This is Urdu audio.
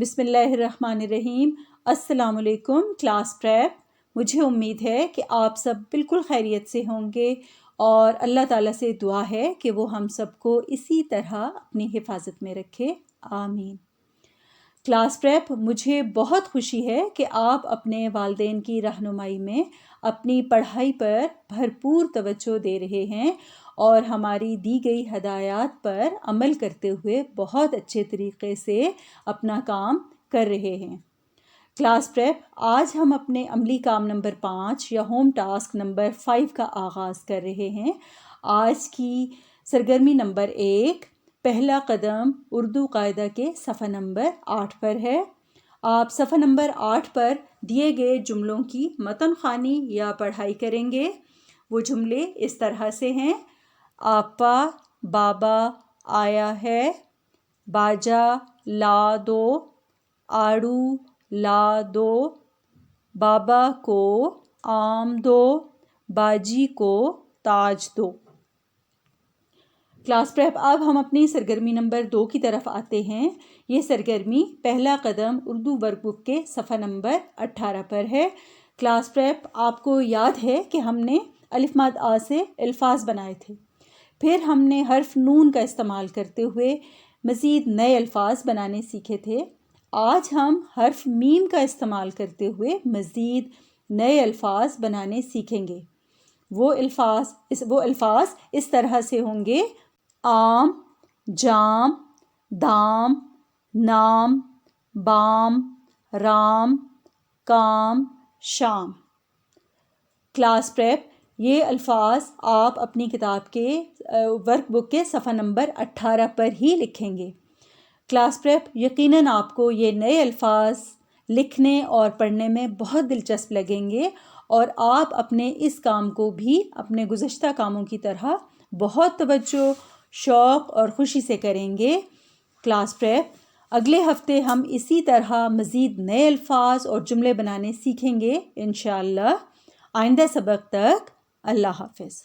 بسم اللہ الرحمن الرحیم۔ السلام علیکم کلاس پریپ۔ مجھے امید ہے کہ آپ سب بالکل خیریت سے ہوں گے اور اللہ تعالیٰ سے دعا ہے کہ وہ ہم سب کو اسی طرح اپنی حفاظت میں رکھے، آمین۔ کلاس پریپ، مجھے بہت خوشی ہے کہ آپ اپنے والدین کی رہنمائی میں اپنی پڑھائی پر بھرپور توجہ دے رہے ہیں اور ہماری دی گئی ہدایات پر عمل کرتے ہوئے بہت اچھے طریقے سے اپنا کام کر رہے ہیں۔ کلاس پریپ، آج ہم اپنے عملی کام نمبر 5 یا ہوم ٹاسک نمبر 5 کا آغاز کر رہے ہیں۔ آج کی سرگرمی نمبر 1، پہلا قدم اردو قاعدہ کے صفحہ نمبر 8 پر ہے۔ آپ صفحہ نمبر 8 پر دیے گئے جملوں کی متن خوانی یا پڑھائی کریں گے۔ وہ جملے اس طرح سے ہیں: آپا بابا آیا ہے، باجا لا دو، آڑو لا دو، بابا کو آم دو، باجی کو تاج دو۔ کلاس پریپ، اب ہم اپنی سرگرمی نمبر 2 کی طرف آتے ہیں۔ یہ سرگرمی پہلا قدم اردو ورک بک کے صفحہ نمبر 18 پر ہے۔ کلاس پریپ، آپ کو یاد ہے کہ ہم نے الف ماد آ سے الفاظ بنائے تھے، پھر ہم نے حرف نون کا استعمال کرتے ہوئے مزید نئے الفاظ بنانے سیکھے تھے۔ آج ہم حرف میم کا استعمال کرتے ہوئے مزید نئے الفاظ بنانے سیکھیں گے۔ وہ الفاظ اس طرح سے ہوں گے: آم، جام، دام، نام، بام، رام، کام، شام۔ کلاس پریپ، یہ الفاظ آپ اپنی کتاب کے ورک بک کے صفحہ نمبر 18 پر ہی لکھیں گے۔ کلاس پریپ، یقیناً آپ کو یہ نئے الفاظ لکھنے اور پڑھنے میں بہت دلچسپ لگیں گے اور آپ اپنے اس کام کو بھی اپنے گزشتہ کاموں کی طرح بہت توجہ، شوق اور خوشی سے کریں گے۔ کلاس پریپ، اگلے ہفتے ہم اسی طرح مزید نئے الفاظ اور جملے بنانے سیکھیں گے انشاءاللہ۔ آئندہ سبق تک اللہ حافظ۔